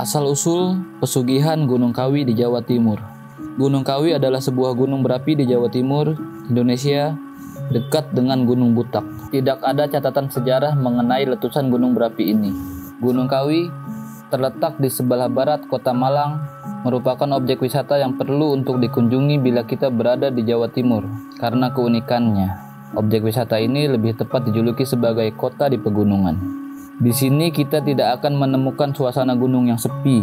Asal-usul pesugihan Gunung Kawi di Jawa Timur. Gunung Kawi adalah sebuah gunung berapi di Jawa Timur, Indonesia, dekat dengan Gunung Butak. Tidak ada catatan sejarah mengenai letusan gunung berapi ini. Gunung Kawi terletak di sebelah barat kota Malang, merupakan objek wisata yang perlu untuk dikunjungi bila kita berada di Jawa Timur. Karena keunikannya, objek wisata ini lebih tepat dijuluki sebagai kota di pegunungan. Di sini kita tidak akan menemukan suasana gunung yang sepi,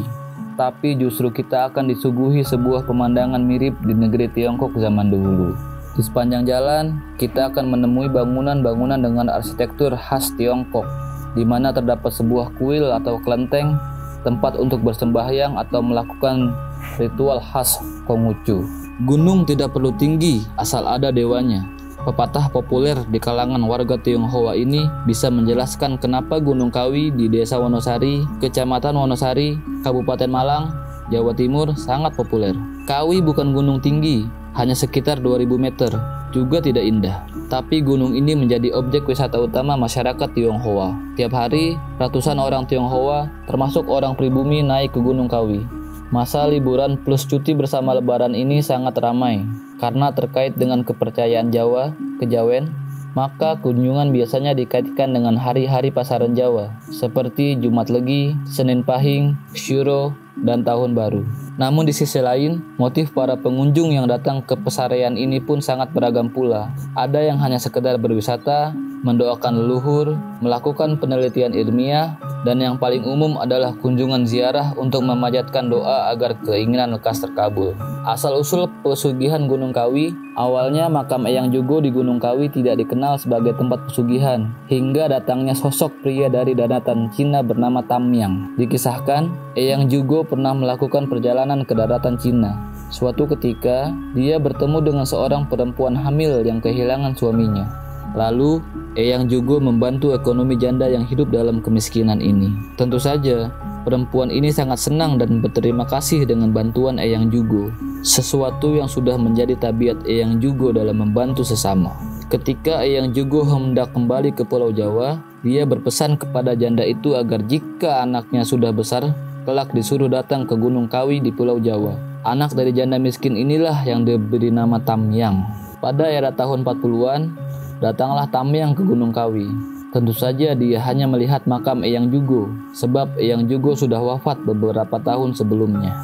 tapi justru kita akan disuguhi sebuah pemandangan mirip di negeri Tiongkok zaman dahulu. Di sepanjang jalan, kita akan menemui bangunan-bangunan dengan arsitektur khas Tiongkok, di mana terdapat sebuah kuil atau kelenteng, tempat untuk bersembahyang atau melakukan ritual khas Konghucu. Gunung tidak perlu tinggi, asal ada dewanya. Pepatah populer di kalangan warga Tionghoa ini bisa menjelaskan kenapa Gunung Kawi di Desa Wonosari, Kecamatan Wonosari, Kabupaten Malang, Jawa Timur sangat populer. Kawi bukan gunung tinggi, hanya sekitar 2000 meter, juga tidak indah. Tapi gunung ini menjadi objek wisata utama masyarakat Tionghoa. Tiap hari, ratusan orang Tionghoa, termasuk orang pribumi, naik ke Gunung Kawi. Masa liburan plus cuti bersama lebaran ini sangat ramai. Karena terkait dengan kepercayaan Jawa, kejawen, maka kunjungan biasanya dikaitkan dengan hari-hari pasaran Jawa, seperti Jumat Legi, Senin Pahing, Syuro, dan Tahun Baru. Namun di sisi lain, motif para pengunjung yang datang ke pesarean ini pun sangat beragam pula. Ada yang hanya sekedar berwisata, mendoakan leluhur, melakukan penelitian ilmiah, dan yang paling umum adalah kunjungan ziarah untuk memanjatkan doa agar keinginan lekas terkabul. Asal-usul pesugihan Gunung Kawi, awalnya makam Eyang Jugo di Gunung Kawi tidak dikenal sebagai tempat pesugihan, hingga datangnya sosok pria dari daratan Cina bernama Tamyang. Dikisahkan, Eyang Jugo pernah melakukan perjalanan ke daratan Cina. Suatu ketika, dia bertemu dengan seorang perempuan hamil yang kehilangan suaminya. Lalu, Eyang Jugo membantu ekonomi janda yang hidup dalam kemiskinan ini. Tentu saja, perempuan ini sangat senang dan berterima kasih dengan bantuan Eyang Jugo, sesuatu yang sudah menjadi tabiat Eyang Jugo dalam membantu sesama. Ketika Eyang Jugo hendak kembali ke Pulau Jawa, dia berpesan kepada janda itu agar jika anaknya sudah besar, kelak disuruh datang ke Gunung Kawi di Pulau Jawa. Anak dari janda miskin inilah yang diberi nama Tamyang. Pada era tahun 40-an, datanglah Tamyang ke Gunung Kawi. Tentu saja dia hanya melihat makam Eyang Jugo, sebab Eyang Jugo sudah wafat beberapa tahun sebelumnya.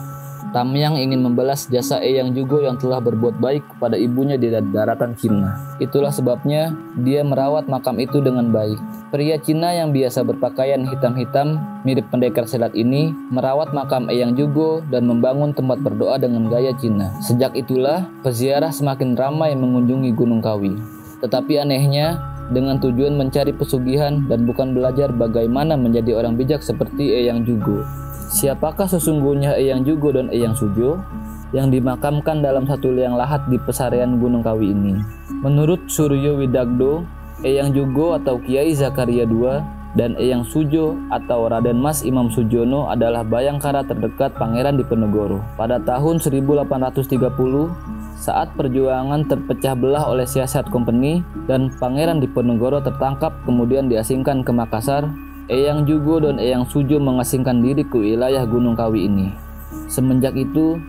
Tamyang ingin membalas jasa Eyang Jugo yang telah berbuat baik kepada ibunya di daratan Cina. Itulah sebabnya dia merawat makam itu dengan baik. Pria Cina yang biasa berpakaian hitam-hitam mirip pendekar silat ini merawat makam Eyang Jugo dan membangun tempat berdoa dengan gaya Cina. Sejak itulah peziarah semakin ramai mengunjungi Gunung Kawi. Tetapi anehnya, dengan tujuan mencari pesugihan dan bukan belajar bagaimana menjadi orang bijak seperti Eyang Jugo. Siapakah sesungguhnya Eyang Jugo dan Eyang Sujo yang dimakamkan dalam satu liang lahat di pesarean Gunung Kawi ini? Menurut Suryo Widagdo, Eyang Jugo atau Kiai Zakaria II dan Eyang Sujo atau Raden Mas Imam Sujono adalah bayangkara terdekat Pangeran Diponegoro. Pada tahun 1830, saat perjuangan terpecah belah oleh Siasat Company dan Pangeran Diponegoro tertangkap kemudian diasingkan ke Makassar, Eyang Jugo dan Eyang Sujo mengasingkan diri ke wilayah Gunung Kawi ini. Semenjak itu,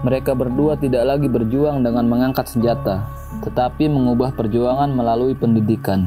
mereka berdua tidak lagi berjuang dengan mengangkat senjata, tetapi mengubah perjuangan melalui pendidikan.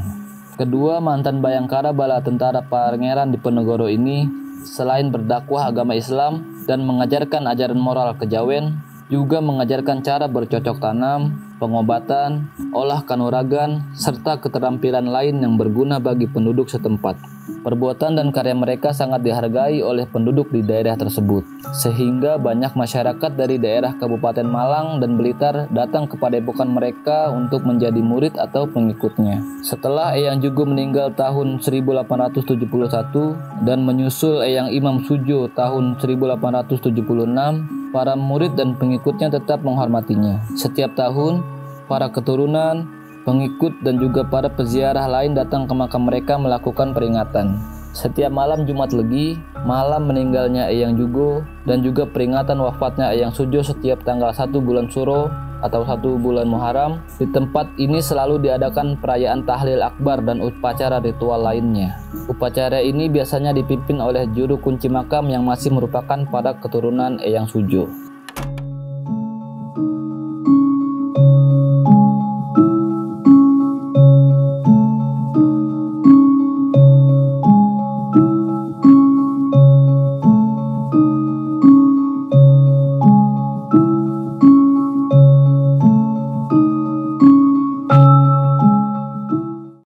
Kedua mantan bayangkara bala tentara Pangeran Diponegoro ini selain berdakwah agama Islam dan mengajarkan ajaran moral kejawen, juga mengajarkan cara bercocok tanam, pengobatan, olah kanuragan, serta keterampilan lain yang berguna bagi penduduk setempat. Perbuatan dan karya mereka sangat dihargai oleh penduduk di daerah tersebut, sehingga banyak masyarakat dari daerah Kabupaten Malang dan Blitar datang ke padepokan mereka untuk menjadi murid atau pengikutnya. Setelah Eyang Jugo meninggal tahun 1871 dan menyusul Eyang Imam Sujo tahun 1876, para murid dan pengikutnya tetap menghormatinya. Setiap tahun, para keturunan, pengikut dan juga para peziarah lain datang ke makam mereka melakukan peringatan. Setiap malam Jumat Legi, malam meninggalnya Eyang Jugo, dan juga peringatan wafatnya Eyang Sujo setiap tanggal 1 bulan Suro, atau 1 bulan Muharram. Di tempat ini selalu diadakan perayaan tahlil akbar dan upacara ritual lainnya. Upacara ini biasanya dipimpin oleh juru kunci makam yang masih merupakan para keturunan Eyang Sujo.